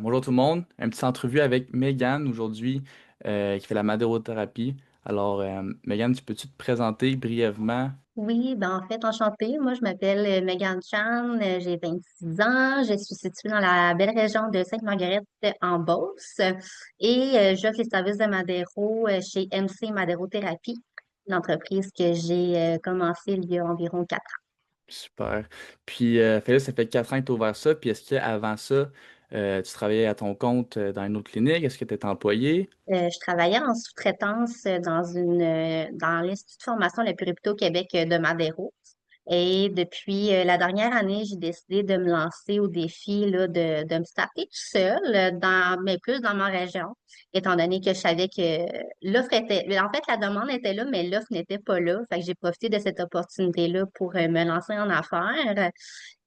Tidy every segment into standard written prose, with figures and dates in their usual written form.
Bonjour tout le monde, une petite entrevue avec Megan aujourd'hui qui fait la madérothérapie. Alors, Megan, tu peux-tu te présenter brièvement? Oui, ben en fait, enchantée. Moi, je m'appelle Megan Chan, j'ai 26 ans, je suis située dans la belle région de Sainte-Marguerite en Beauce et j'offre les services de Madéro chez MC Madérothérapie, une entreprise que j'ai commencé il y a environ 4 Super. Puis, là, ça fait 4 ans que tu as ouvert ça. Puis, est-ce qu'avant ça, tu travaillais à ton compte dans une autre clinique? Est-ce que tu étais employé? Je travaillais en sous-traitance dans l'Institut de formation le plus réputé au Québec de Madero. Et depuis la dernière année, j'ai décidé de me lancer au défi là, de me starter tout seul, mais plus dans ma région, étant donné que je savais que l'offre était, en fait, la demande était là, mais l'offre n'était pas là. Fait que j'ai profité de cette opportunité-là pour me lancer en affaires.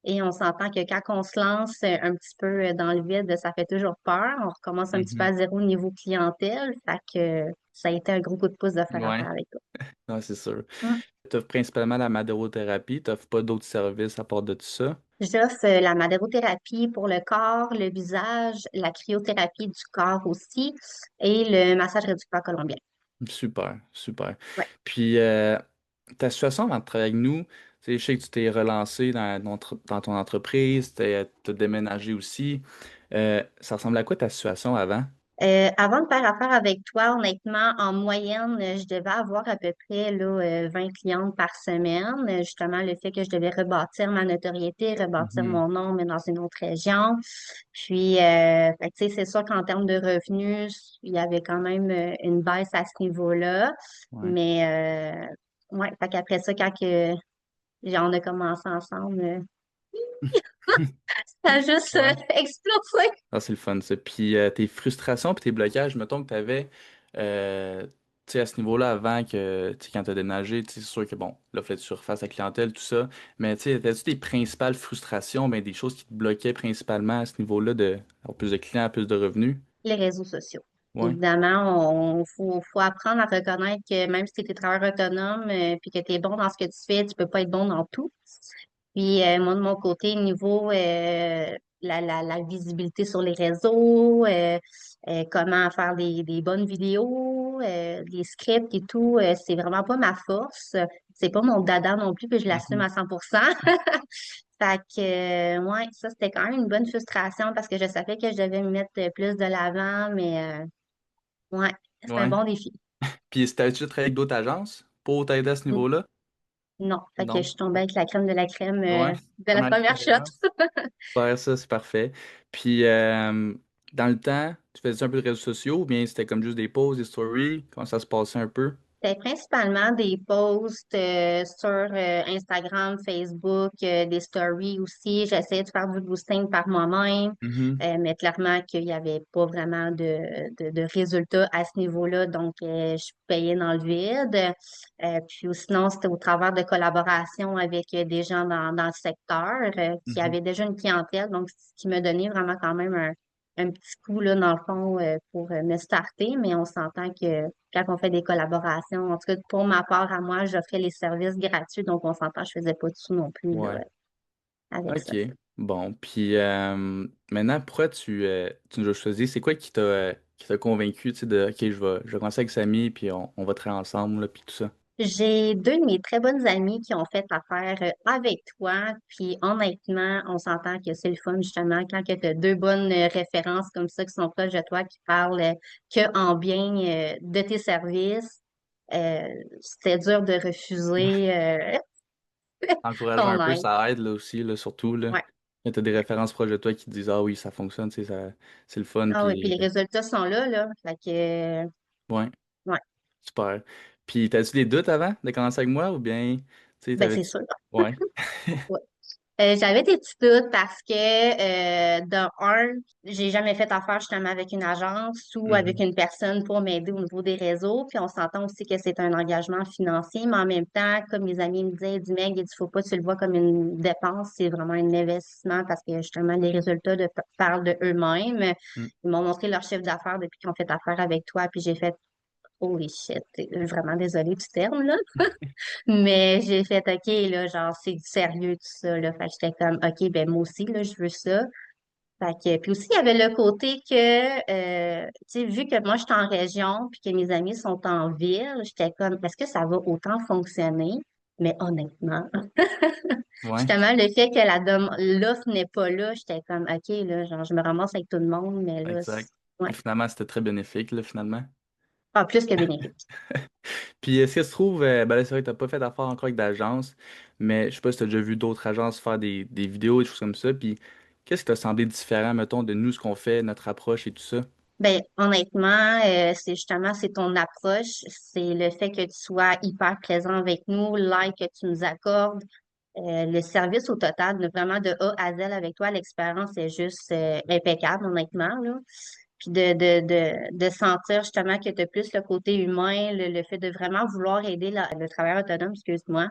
Et on s'entend que quand on se lance un petit peu dans le vide, ça fait toujours peur. On recommence un petit peu Mhm. à zéro niveau clientèle. Fait que ça a été un gros coup de pouce de faire Ouais, affaire avec ouais, c'est sûr. toi. Tu offres principalement la madérothérapie. Tu n'offres pas d'autres services à part de tout ça? J'offre la madérothérapie pour le corps, le visage, la cryothérapie du corps aussi et le massage réducteur colombien. Super, super. Ouais. Puis, ta situation avant de travailler avec nous, tu sais, je sais que tu t'es relancé dans ton entreprise, tu as déménagé aussi. Ça ressemble à quoi ta situation avant? Avant de faire affaire avec toi, honnêtement, en moyenne, je devais avoir à peu près là, 20 clientes par semaine. Justement, le fait que je devais rebâtir ma notoriété, rebâtir Mhm. mon nom, mais dans une autre région. Puis, fait que, tu sais, c'est sûr qu'en termes de revenus, il y avait quand même une baisse à ce niveau-là. Ouais. Mais, ouais, fait qu'après ça, on a commencé ensemble, ça a juste Ouais. explosé. Ah, c'est le fun, ça. Puis, tes frustrations puis tes blocages, mettons que tu avais, tu sais, à ce niveau-là, avant que, tu sais, quand tu as déménagé, tu sais, c'est sûr que, bon, là, fallait que tu surfasses la clientèle, tout ça. Mais, tu sais, avais-tu tes principales frustrations, ben, des choses qui te bloquaient principalement à ce niveau-là de avoir plus de clients, plus de revenus? Les réseaux sociaux. Ouais. Évidemment, faut apprendre à reconnaître que même si tu es travailleur autonome puis que tu es bon dans ce que tu fais, tu peux pas être bon dans tout. Puis moi, de mon côté, niveau la visibilité sur les réseaux, comment faire des bonnes vidéos, des scripts et tout, c'est vraiment pas ma force. C'est pas mon dada non plus, puis je l'assume Mhm. à 100%. Fait que, ouais, ça, c'était quand même une bonne frustration parce que je savais que je devais me mettre plus de l'avant, mais ouais, c'est un Ouais. bon défi. Puis, t'as-tu travaillé avec d'autres agences pour t'aider à ce niveau-là? Non, fait que je Non. suis tombée avec la crème de la crème Ouais. de la Première première shot. expérience. Super, ça, c'est parfait. Puis, dans le temps, tu faisais un peu de réseaux sociaux ou bien c'était comme juste des posts, des stories? Comment ça se passait un peu? C'était principalement des posts sur Instagram, Facebook, des stories aussi. J'essayais de faire du boosting par moi-même, Mhm. mais clairement qu'il n'y avait pas vraiment de résultats à ce niveau-là, donc je payais dans le vide. Puis ou sinon, c'était au travers de collaborations avec des gens dans le secteur qui Mhm. avaient déjà une clientèle, donc ce qui me donnait vraiment quand même un petit coup là, dans le fond pour me starter, mais on s'entend que quand on fait des collaborations. En tout cas, pour ma part, à moi, j'offrais les services gratuits, donc on s'entend, je faisais pas de sous non plus là, Ouais. avec ça. OK. Bon. Puis maintenant, pourquoi tu nous as choisi? C'est quoi qui t'a convaincu, tu sais, de OK, je vais commencer avec Samy, puis on va travailler ensemble, là, puis tout ça. J'ai deux de mes très bonnes amies qui ont fait affaire avec toi, puis honnêtement, on s'entend que c'est le fun justement quand tu as deux bonnes références comme ça qui sont proches de toi, qui parlent que en bien de tes services. C'était dur de refuser Encourager un ton peu, aide. ça aide là aussi, là, surtout là. Ouais. Quand t'as des références proches de toi qui te disent ah oui, ça fonctionne, tu sais, c'est le fun, Ah oui, puis puis les résultats sont là, là. Fait que, ouais, ouais, super. Puis t'as-tu des doutes avant de commencer avec moi ou bien, tu sais, ben t'avais. c'est sûr. Ouais. J'avais des petits doutes parce que, de un, j'ai jamais fait affaire justement avec une agence ou avec Mhm. une personne pour m'aider au niveau des réseaux. Puis on s'entend aussi que c'est un engagement financier, mais en même temps, comme mes amis me disaient, du Meg, il dit, faut pas que tu le vois comme une dépense, c'est vraiment un investissement parce que justement, les résultats parlent de eux-mêmes. Mm. Ils m'ont montré leur chiffre d'affaires depuis qu'ils ont fait affaire avec toi, puis j'ai fait, holy shit, vraiment désolée du terme, là. Mais j'ai fait OK, là, genre, c'est du sérieux, tout ça, là. Fait que j'étais comme, OK, ben moi aussi, là, je veux ça. Puis aussi, il y avait le côté que, tu sais, vu que moi, je suis en région, puis que mes amis sont en ville, j'étais comme, est-ce que ça va autant fonctionner? Mais honnêtement, Ouais, justement, le fait que l'offre n'est pas là, j'étais comme, OK, là, genre, je me ramasse avec tout le monde, mais là, exact. ouais, Finalement, c'était très bénéfique, là, finalement. pas plus que bénéfique. Puis, est-ce que tu trouves, ben là, c'est vrai que t'as pas fait d'affaires encore avec d'agence, mais je sais pas si t'as déjà vu d'autres agences faire des vidéos, des choses comme ça. Puis, qu'est-ce qui t'a semblé différent, mettons, de nous, ce qu'on fait, notre approche et tout ça? Ben, honnêtement, c'est justement, c'est ton approche, c'est le fait que tu sois hyper présent avec nous, l'aide que tu nous accordes, le service au total, vraiment de A à Z avec toi, l'expérience est juste impeccable, honnêtement, là. Puis de sentir justement que tu as plus le côté humain, le fait de vraiment vouloir aider le travailleur autonome, excuse-moi,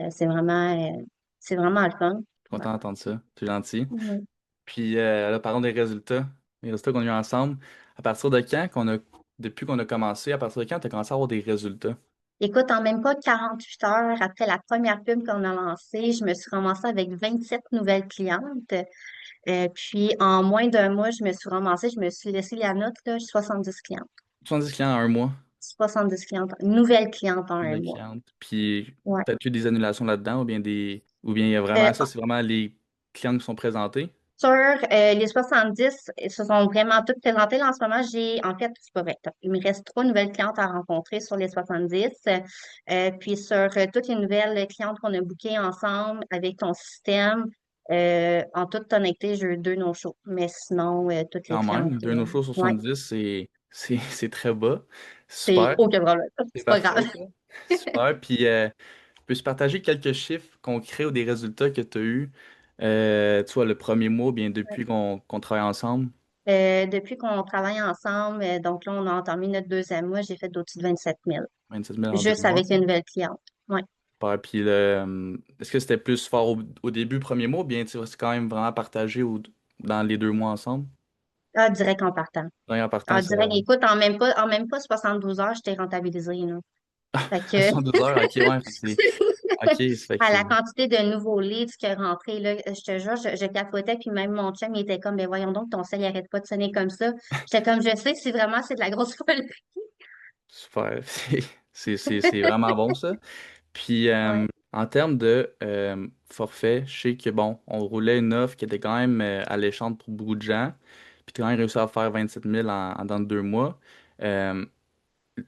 c'est vraiment le fun. Je suis content d'entendre ça. C'est gentil. Ouais. Puis, là, parlons des résultats. Les résultats qu'on a eu ensemble. À partir de quand depuis qu'on a commencé, à partir de quand tu as commencé à avoir des résultats? Écoute, en même pas 48 heures après la première pub qu'on a lancée, je me suis ramassée avec 27 nouvelles clientes. Puis en moins d'un mois, je me suis laissé la note, là, 70 clientes. 70 clients en un mois, 70 clientes, nouvelles clientes en un nouvelles mois. clientes. Puis, Ouais. t'as-tu des annulations là-dedans ou bien il y a Euh, vraiment ça, c'est vraiment les clients qui sont présentés? Sur les 70, ils se sont vraiment toutes présentées. Là, en ce moment, en fait, c'est pas vrai. Il me reste 3 nouvelles clientes à rencontrer sur les 70. Puis sur toutes les nouvelles clientes qu'on a bookées ensemble avec ton système, en toute honnêteté, j'ai eu 2 no-shows. Mais sinon, toutes les Quand clientes, même, deux no-shows sur ouais, 70, c'est très bas. c'est Super, aucun problème. c'est C'est pas grave. parfait, ça. Super. Puis, peux-tu partager quelques chiffres concrets ou des résultats que tu as eus, tu vois, le premier mois, bien depuis qu'on travaille ensemble? Depuis qu'on travaille ensemble, donc là, on a entamé notre deuxième mois, j'ai fait au-dessus de 27 000, 27 000 en deux juste mois. avec une nouvelle cliente. Ouais. Super. Puis, est-ce que c'était plus fort au début, premier mois, ou bien tu vois, c'est quand même vraiment partagé dans les 2 mois ensemble? Ah, direct en partant. Ouais, en partant, Ah, ça. direct, écoute, en même pas 72 heures, j'étais rentabilisée, là. Fait que, 72 heures, ok, ouais, fait que c'est. Ok, ça fait que à la c'est. quantité de nouveaux leads qui est rentré, là, je te jure, je capotais, puis même mon chum, il était comme, ben voyons donc, ton sel, il arrête pas de sonner comme ça. J'étais comme, je sais, c'est de la grosse folie. Super. C'est vraiment bon, ça. Puis, Ouais. en termes de forfait, je sais que, bon, on roulait une offre qui était quand même alléchante pour beaucoup de gens. Puis, tu as quand même réussi à faire 27 000 dans 2 mois. Euh,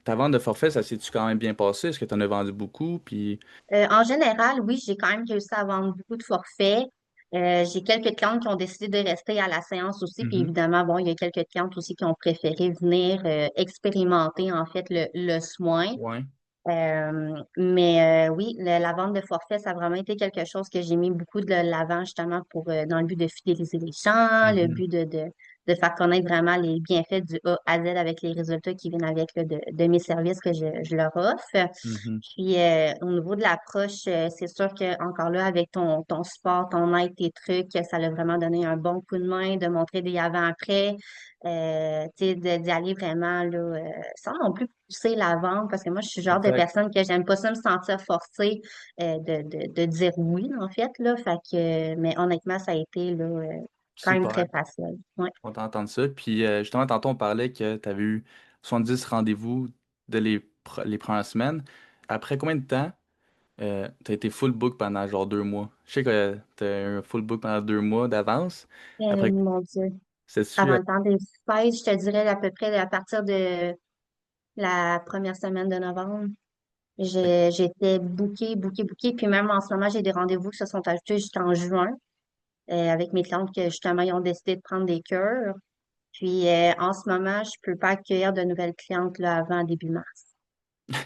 Ta vente de forfait, ça s'est-tu quand même bien passé? Est-ce que tu en as vendu beaucoup? Puis, En général, oui, j'ai quand même réussi à vendre beaucoup de forfaits. J'ai quelques clientes qui ont décidé de rester à la séance aussi. Puis mhm. évidemment, bon, il y a quelques clientes aussi qui ont préféré venir expérimenter en fait le soin. Ouais. Mais oui, la vente de forfait, ça a vraiment été quelque chose que j'ai mis beaucoup de l'avant justement dans le but de fidéliser les gens, le Mhm. but de faire connaître vraiment les bienfaits du A à Z avec les résultats qui viennent avec là, de mes services que je leur offre. Mhm. Puis au niveau de l'approche, c'est sûr que encore là, avec ton support, ton aide, tes trucs, ça l'a vraiment donné un bon coup de main de montrer des avant-après, tu sais, d'y aller vraiment là, sans non plus pousser la vente, parce que moi, je suis le genre de Exact. personne que j'aime pas ça me sentir forcée de dire oui, en fait, là. Fait que, mais honnêtement, ça a été là, quand même Super. très facile. Ouais. Je suis content d'entendre ça. Puis, justement, tantôt, on parlait que tu avais eu 70 rendez-vous dès les premières semaines. Après combien de temps tu as été full book pendant genre 2 mois? Je sais que tu as eu un full book pendant 2 mois d'avance. Après, Mon Dieu. c'est-tu. Avant le temps des fêtes, je te dirais à peu près à partir de la première semaine de novembre. J'étais bookée, bookée, bookée. Puis même en ce moment, j'ai des rendez-vous qui se sont ajoutés jusqu'en juin avec mes clientes que justement, ils ont décidé de prendre des cures. Puis en ce moment, je peux pas accueillir de nouvelles clientes là, avant début mars.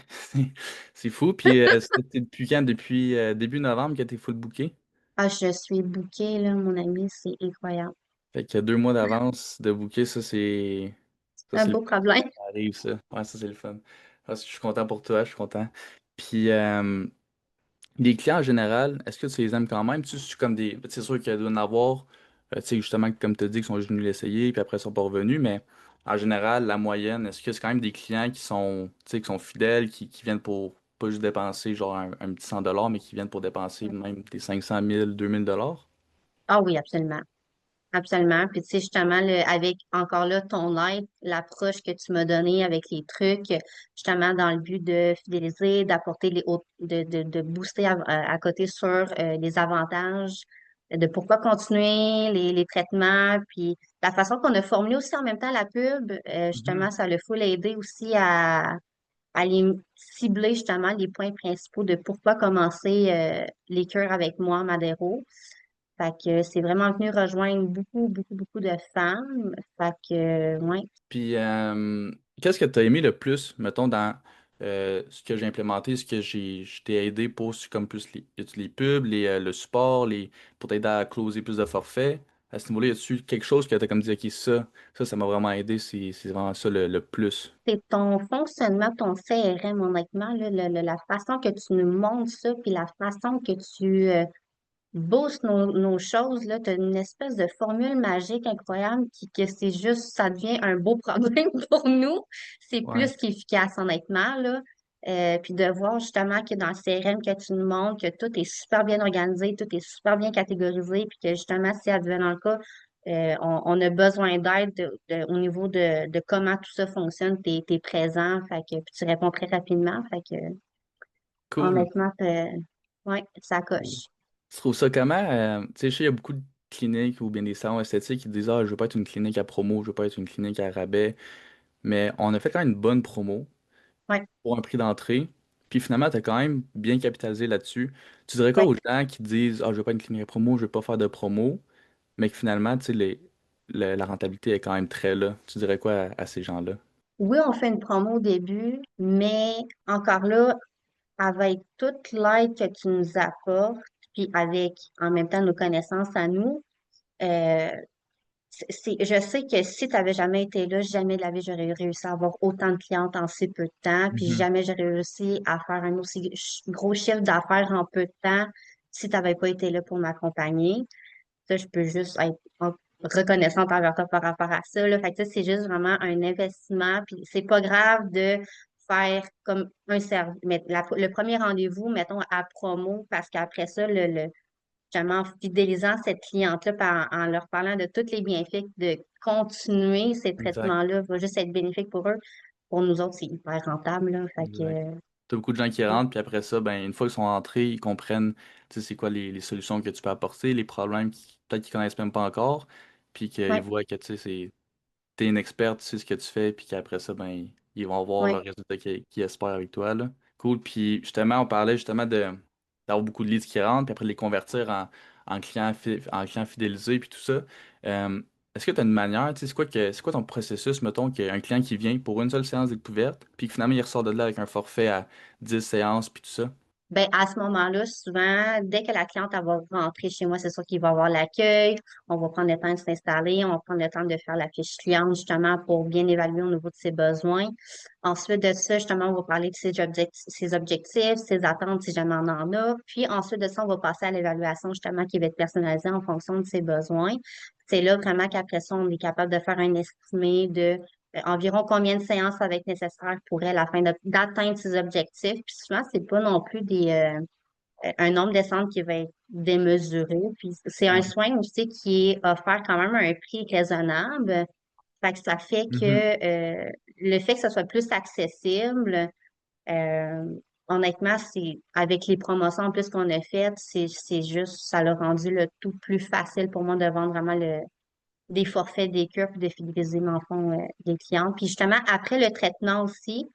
C'est c'est fou. Puis, c'était depuis quand? Depuis début novembre que tu es full booké? Ah, je suis bookée, là, mon ami, c'est incroyable. Fait que 2 mois d'avance de booké, ça, c'est. Ça, Un c'est le beau problème. ça arrive, ça. Ouais, ça, c'est le fun. Ah, je suis content pour toi, je suis content. Puis, les clients en général, est-ce que tu les aimes quand même? Tu sais, c'est comme des. C'est sûr qu'il doit y en avoir, tu sais, justement, comme tu as dit, qui sont juste venus l'essayer, puis après, ils sont pas revenus, mais en général, la moyenne, est-ce que c'est quand même des clients qui sont, tu sais, qui sont fidèles, qui viennent pour pas juste dépenser genre un petit 100 $, mais qui viennent pour dépenser même des 500 000, 2 000 $? Ah oui, absolument. Absolument. Puis tu sais, justement, avec encore là ton aide, l'approche que tu m'as donnée avec les trucs, justement dans le but de fidéliser, d'apporter de booster à côté sur les avantages, de pourquoi continuer les traitements, puis la façon qu'on a formulé aussi en même temps la pub, justement, Mhm. ça le full aider aussi à aller cibler justement les points principaux de pourquoi commencer les cures avec moi, Madero. Fait que c'est vraiment venu rejoindre beaucoup, beaucoup, beaucoup de femmes. Fait que, ouais. Puis, qu'est-ce que tu as aimé le plus, mettons, dans ce que j'ai implémenté, ce que je t'ai aidé pour comme plus les pubs, le support, pour t'aider à closer plus de forfaits. À ce niveau-là, y a-tu quelque chose que tu as comme dit, OK, ça m'a vraiment aidé, c'est vraiment ça le plus. C'est ton fonctionnement, ton CRM, honnêtement, là, la façon que tu nous montres ça, puis la façon que tu boostes nos choses, là, tu as une espèce de formule magique incroyable que c'est juste, ça devient un beau problème pour nous. C'est Ouais, plus qu'efficace, honnêtement, là. Puis de voir justement que dans le CRM que tu nous montres, que tout est super bien organisé, tout est super bien catégorisé, puis que justement, si advenant le cas, on a besoin d'aide au niveau de comment tout ça fonctionne, tu es présent, fait que, puis tu réponds très rapidement, fait que cool. honnêtement, ouais, ça Cool. coche. Tu trouves ça comment? Tu sais, je sais, il y a beaucoup de cliniques ou bien des salons esthétiques qui disent, ah, je veux pas être une clinique à promo, je veux pas être une clinique à rabais. Mais on a fait quand même une bonne promo Ouais, pour un prix d'entrée. Puis finalement, tu as quand même bien capitalisé là-dessus. Tu dirais quoi ouais. aux gens qui disent, ah, je veux pas une clinique à promo, je veux pas faire de promo, mais que finalement, tu sais, la rentabilité est quand même très là. Tu dirais quoi à ces gens-là? Oui, on fait une promo au début, mais encore là, avec toute l'aide que tu nous apportes, puis avec en même temps nos connaissances à nous, euh, je sais que si tu n'avais jamais été là, jamais de la vie j'aurais réussi à avoir autant de clientes en si peu de temps, puis Mhm. jamais j'aurais réussi à faire un aussi gros chiffre d'affaires en peu de temps si tu n'avais pas été là pour m'accompagner. Ça, je peux juste être reconnaissante envers toi par rapport à ça, là. Fait que ça, c'est juste vraiment un investissement. Puis c'est pas grave de faire comme un service. Mais le premier rendez-vous, mettons, à promo, parce qu'après ça, justement, en fidélisant cette cliente-là en leur parlant de tous les bienfaits de continuer ces Exact. traitements-là va juste être bénéfique pour eux. Pour nous autres, c'est hyper rentable, là. Fait que, Exact. T'as beaucoup de gens qui rentrent, puis après ça, ben, une fois qu'ils sont entrés, ils comprennent, tu sais, c'est quoi les solutions que tu peux apporter, les problèmes peut-être qu'ils connaissent même pas encore, puis qu'ils ouais, voient que, tu sais, t'es une experte, tu sais ce que tu fais, puis qu'après ça, ben, ils vont voir le ouais, résultat qu'ils espèrent avec toi, là. Cool. Puis justement, on parlait justement d'avoir beaucoup de leads qui rentrent, puis après de les convertir en clients fidélisés, puis tout ça. Euh, Est-ce que tu as une manière, tu sais, c'est quoi ton processus, mettons, qu'un client qui vient pour une seule séance de découverte, puis que finalement il ressort de là avec un forfait à 10 séances, puis tout ça? ben, à ce moment-là, souvent, dès que la cliente elle va rentrer chez moi, c'est sûr qu'il va y avoir l'accueil. On va prendre le temps de s'installer. On va prendre le temps de faire la fiche cliente, justement, pour bien évaluer au niveau de ses besoins. Ensuite de ça, justement, on va parler de ses objectifs, ses attentes, si jamais on en a. Puis ensuite de ça, on va passer à l'évaluation, justement, qui va être personnalisée en fonction de ses besoins. C'est là vraiment qu'après ça, on est capable de faire un estimé de environ combien de séances ça va être nécessaire pour elle afin d'atteindre ses objectifs. Puis souvent, c'est pas non plus un nombre de centres qui va être démesuré. Puis c'est un Ouais. soin aussi qui est offert quand même à un prix raisonnable. Fait que ça fait que Mhm. le fait que ça soit plus accessible, euh, honnêtement, c'est avec les promotions en plus qu'on a faites, c'est juste, ça l'a rendu le tout plus facile pour moi de vendre vraiment des forfaits, des cures, puis de fidéliser, dans le fond, des clients. Puis justement, après le traitement aussi,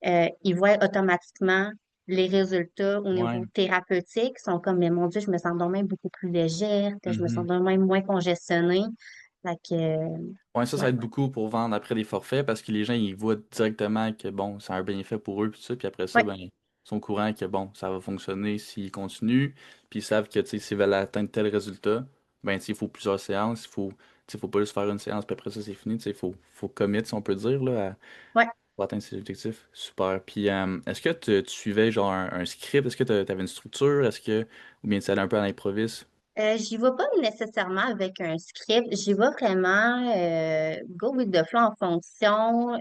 ils voient automatiquement les résultats au niveau Ouais. thérapeutique. Ils sont comme, mais mon Dieu, je me sens donc même beaucoup plus légère, que je me sens Mhm. donc même moins congestionnée. Fait que, Ouais, ça ouais, aide beaucoup pour vendre après des forfaits parce que les gens, ils voient directement que bon, c'est un bénéfice pour eux, puis tout ça, puis après ça, ouais, ben, ils sont au courant que bon, ça va fonctionner s'ils continuent, puis ils savent que, tu sais, s'ils veulent atteindre tel résultat, ben, tu sais, il faut plusieurs séances, tu sais, faut pas juste faire une séance, puis après ça, c'est fini, tu sais, faut commit, si on peut dire, là, ouais. pour atteindre ses objectifs. Super. Puis, est-ce que tu suivais, genre, un script? Est-ce que tu avais une structure? Ou bien tu allais un peu à l'improviste? J'y vais pas nécessairement avec un script, j'y vais vraiment go with the flow en fonction.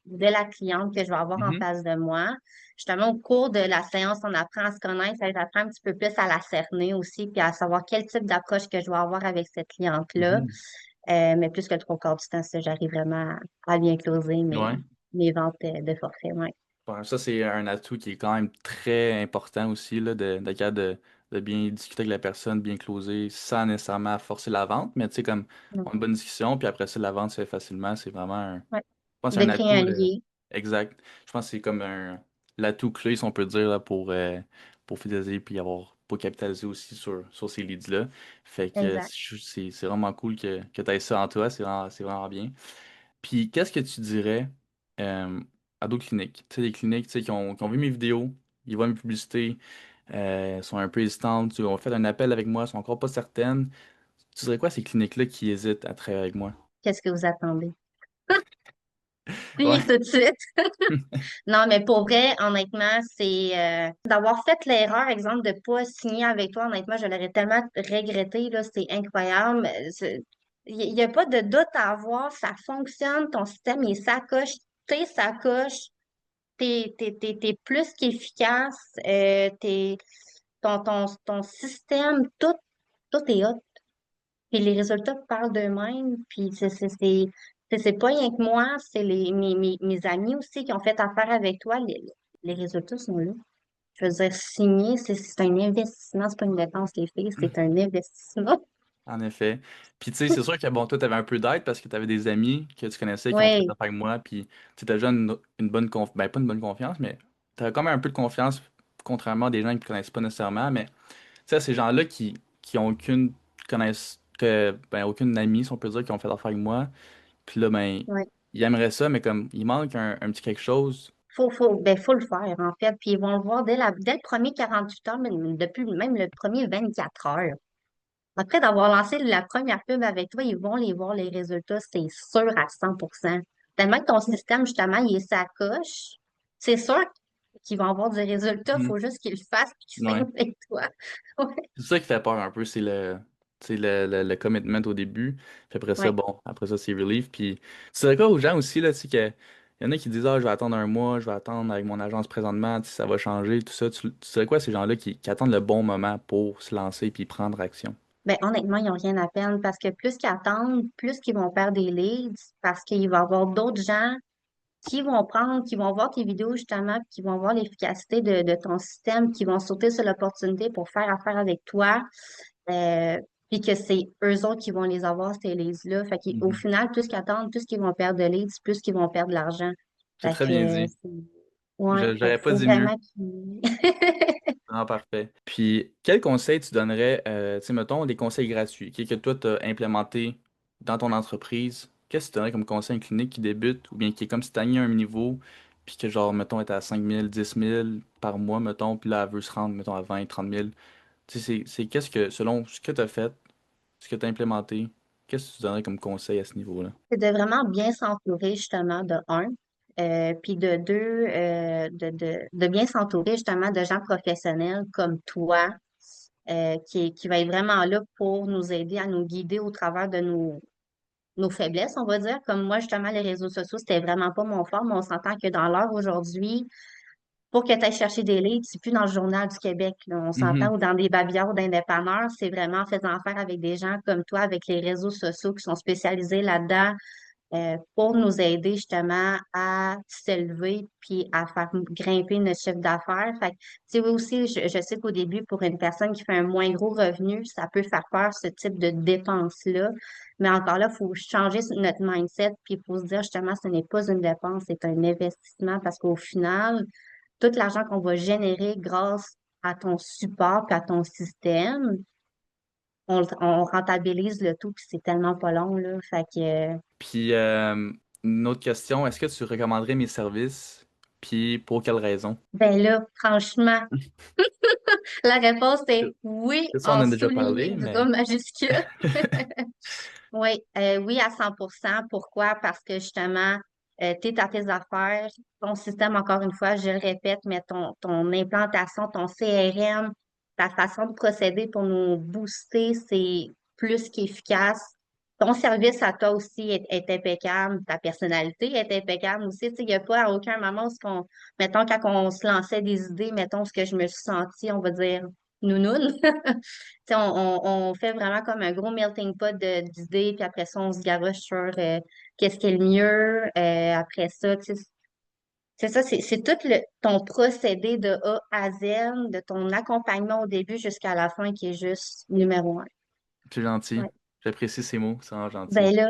de la cliente que je vais avoir en Mhm. face de moi. Justement, au cours de la séance, on apprend à se connaître, ça apprend un petit peu plus à la cerner aussi, puis à savoir quel type d'approche que je vais avoir avec cette cliente-là. Mhm. Mais plus que le trois quarts du temps, ça, j'arrive vraiment à bien closer Ouais. mes ventes de forfait. Ouais, Bon, ça, c'est un atout qui est quand même très important aussi, là, d'être capable de bien discuter avec la personne, bien closer, sans nécessairement forcer la vente, mais tu sais, comme ouais, avoir une bonne discussion, puis après ça, la vente se fait facilement, c'est vraiment un, je ouais. pense que c'est De un créer un atout lien, exact. Je pense que c'est comme l'atout clé, si on peut dire, là, pour fidéliser, puis avoir, pour capitaliser aussi sur ces leads-là. Fait que exact. c'est vraiment cool que tu aies ça en toi, c'est vraiment bien. Puis, qu'est-ce que tu dirais euh, à d'autres cliniques? Tu sais, des cliniques tu sais, qui ont vu mes vidéos, ils voient mes publicités, sont un peu hésitantes, tu sais, ont fait un appel avec moi, sont encore pas certaines. Tu dirais quoi à ces cliniques-là qui hésitent à travailler avec moi? Qu'est-ce que vous attendez? Ouais. Oui, tout de suite. Non, mais pour vrai, honnêtement, c'est d'avoir fait l'erreur, exemple, de pas signer avec toi. Honnêtement, je l'aurais tellement regretté, là, c'est incroyable. Il n'y a pas de doute à avoir, ça fonctionne, ton système il est sacoche, t'es sacoche, t'es plus qu'efficace, ton système, tout est hot. Puis les résultats parlent d'eux-mêmes. Puis c'est pas rien que moi, c'est mes amis aussi qui ont fait affaire avec toi. Les résultats sont là. Je veux dire, signer, c'est un investissement, c'est pas une dépense, les filles, c'est un investissement. En effet. Puis tu sais, c'est sûr que bon, toi, tu avais un peu d'aide parce que tu avais des amis que tu connaissais qui ont fait Oui, ça avec moi. Puis tu as déjà une bonne confiance, ben pas une bonne confiance, mais tu as quand même un peu de confiance, contrairement à des gens qui ne connaissent pas nécessairement. Mais tu sais, ces gens-là qui ont connaissent que ben aucune amie, si on peut dire, qui ont fait affaire avec moi. Puis là, ben, oui. ils aimeraient ça, mais comme il manque un petit quelque chose. Faut le faire, en fait. Puis ils vont le voir dès le premier 48 heures, mais depuis même le premier 24 heures. Après d'avoir lancé la première pub avec toi, ils vont les voir, les résultats, c'est sûr à 100%. Tellement que ton système, justement, il est sacoche. C'est sûr qu'ils vont avoir du résultat, il Mhm. faut juste qu'ils le fassent et qu'ils Ouais. signent avec toi. Ouais. C'est ça qui fait peur un peu, c'est le commitment au début. Puis après ça, Ouais. bon, après ça, c'est relief. Puis c'est le cas aux gens aussi, là, tu sais, que, il y en a qui disent, ah, je vais attendre un mois, je vais attendre avec mon agence présentement, tu sais, ça va changer, tout ça. Tu sais quoi, ces gens-là qui attendent le bon moment pour se lancer puis prendre action? Ben, honnêtement, ils n'ont rien à perdre parce que plus qu'ils attendent, plus qu'ils vont perdre des leads parce qu'il va y avoir d'autres gens qui vont voir tes vidéos justement, puis qui vont voir l'efficacité de ton système, qui vont sauter sur l'opportunité pour faire affaire avec toi, euh, puis que c'est eux autres qui vont les avoir, ces leads-là. Fait qu'au Mhm. final, plus qu'ils attendent, plus qu'ils vont perdre de leads, plus qu'ils vont perdre de l'argent. C'est Fait très bien que, dit. ouais, fait J'aurais qu'il pas faut dit mieux. vraiment qu'ils... Ah, parfait. Puis, quel conseil tu donnerais, tu sais, mettons, des conseils gratuits que toi, tu as implémentés dans ton entreprise? Qu'est-ce que tu donnerais comme conseil à une clinique qui débute ou bien qui est comme stagné à un niveau, puis que, genre, mettons, est à 5 000 10 000 par mois, mettons, puis là, elle veut se rendre, mettons, à 20 30 000. Tu sais, c'est qu'est-ce que, selon ce que tu as fait, ce que tu as implémenté, qu'est-ce que tu donnerais comme conseil à ce niveau-là? C'est de vraiment bien s'entourer justement de un, puis de deux, de bien s'entourer justement de gens professionnels comme toi, qui va être vraiment là pour nous aider à nous guider au travers de nos faiblesses, on va dire. Comme moi, justement, les réseaux sociaux, c'était vraiment pas mon fort, mais on s'entend que dans l'heure aujourd'hui, pour que tu ailles chercher des leads, c'est plus dans le Journal du Québec, là. On s'entend, Mhm. ou dans des babillards d'indépanneurs, c'est vraiment en faisant affaire avec des gens comme toi, avec les réseaux sociaux qui sont spécialisés là-dedans, pour nous aider justement à s'élever puis à faire grimper notre chiffre d'affaires. Fait que, tu sais, oui aussi, je sais qu'au début, pour une personne qui fait un moins gros revenu, ça peut faire peur, ce type de dépense-là. Mais encore là, il faut changer notre mindset puis il faut se dire justement, ce n'est pas une dépense, c'est un investissement parce qu'au final, tout l'argent qu'on va générer grâce à ton support puis à ton système, on rentabilise le tout puis c'est tellement pas long, là. Fait que, Puis, une autre question, est-ce que tu recommanderais mes services? Puis, pour quelle raison? ben là, franchement, la réponse est oui Ça, on en en a déjà parlé, souligné gras mais. majuscule. Oui, oui à 100%. Pourquoi? Parce que justement, tu es à tes affaires, ton système, encore une fois, je le répète, mais ton implantation, ton CRM, ta façon de procéder pour nous booster, c'est plus qu'efficace. ton service à toi aussi est impeccable, ta personnalité est impeccable aussi. Tu sais, il n'y a pas à aucun moment où mettons, quand on se lançait des idées, mettons ce que je me suis sentie, on va dire, nounoun. Tu sais, on fait vraiment comme un gros melting pot d'idées, puis après ça, on se garoche sur qu'est-ce qui est le mieux. Après ça, tu sais, c'est ça, c'est tout ton procédé de A à Z, de ton accompagnement au début jusqu'à la fin qui est juste numéro un. C'est gentil. Ouais. J'apprécie ces mots, c'est vraiment gentil. Ben là,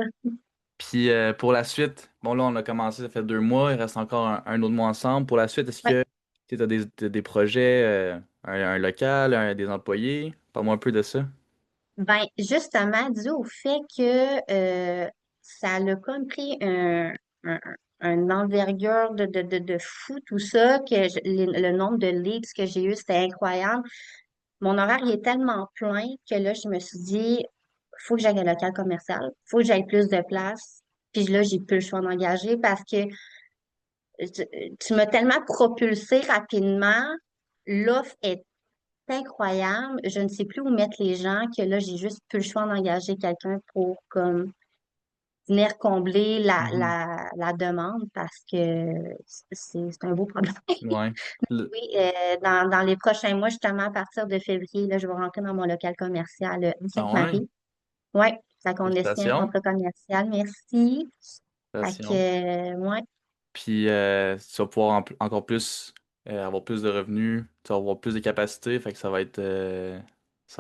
Puis pour la suite, bon là, on a commencé, ça fait 2 mois, il reste encore un autre mois ensemble. Pour la suite, est-ce ouais. que tu as t'as des projets, un local, des employés? Parle-moi un peu de ça. Ben, justement, dû au fait que ça a comme pris un, une envergure de fou, tout ça, que le nombre de leads que j'ai eu, c'était incroyable. Mon horaire, il est tellement plein que là, je me suis dit, faut que j'aille un local commercial, faut que j'aille plus de place. Puis là, j'ai plus le choix d'engager parce que tu m'as tellement propulsé rapidement. L'offre est incroyable. Je ne sais plus où mettre les gens, que là, j'ai juste plus le choix d'engager quelqu'un pour comme venir combler Mhm. la demande parce que c'est un beau problème. Ouais. Oui, dans les prochains mois, justement, à partir de février, là, je vais rentrer dans mon local commercial à Ah ouais? Sainte-Marie. Oui, ça qu'on a signé un Félicitations. contrat commercial. Merci. Fait que, Félicitations. ouais, Puis tu vas pouvoir encore plus avoir plus de revenus, tu vas avoir plus de capacités, fait que ça va être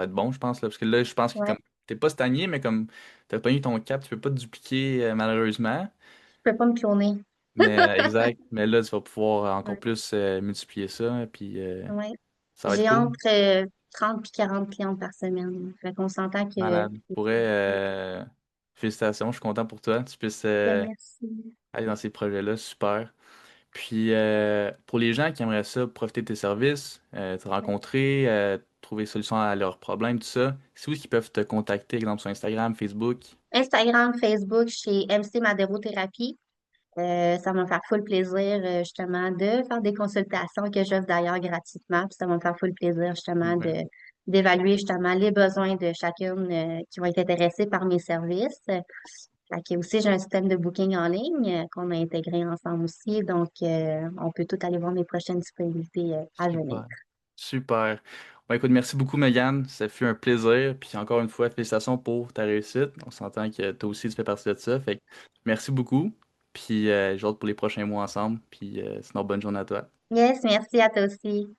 bon, je pense, là. Parce que là, je pense que ouais. comme t'es pas stagné, mais comme t'as pas eu ton cap, tu peux pas te dupliquer malheureusement. Je peux pas me cloner. Mais exact. Mais là, tu vas pouvoir encore Ouais, plus multiplier ça, puis ouais. ça va être J'ai cool. entre 30 et 40 clients par semaine. Fait qu'on s'entend que Malade. Félicitations, je suis content pour toi. Tu puisses ben, merci. aller dans ces projets-là, super. Puis pour les gens qui aimeraient ça, profiter de tes services, te rencontrer, trouver solution à leurs problèmes, tout ça, c'est où qu'ils peuvent te contacter, exemple sur Instagram, Facebook? Instagram, Facebook, chez MC Madérothérapie. Ça va me faire full plaisir, justement, de faire des consultations que j'offre d'ailleurs gratuitement. Puis ça va me faire full plaisir, justement, Ouais, d'évaluer, justement, les besoins de chacune qui vont être intéressées par mes services. Fait que aussi, j'ai un système de booking en ligne qu'on a intégré ensemble aussi. Donc, on peut tout aller voir mes prochaines disponibilités à venir. super. Super. Bon, écoute, merci beaucoup, Megan. Ça fut un plaisir. Puis encore une fois, félicitations pour ta réussite. On s'entend que toi aussi, tu fais partie de ça. Fait que merci beaucoup. Puis j'ai hâte pour les prochains mois ensemble. Puis sinon, bonne journée à toi. Yes, merci à toi aussi.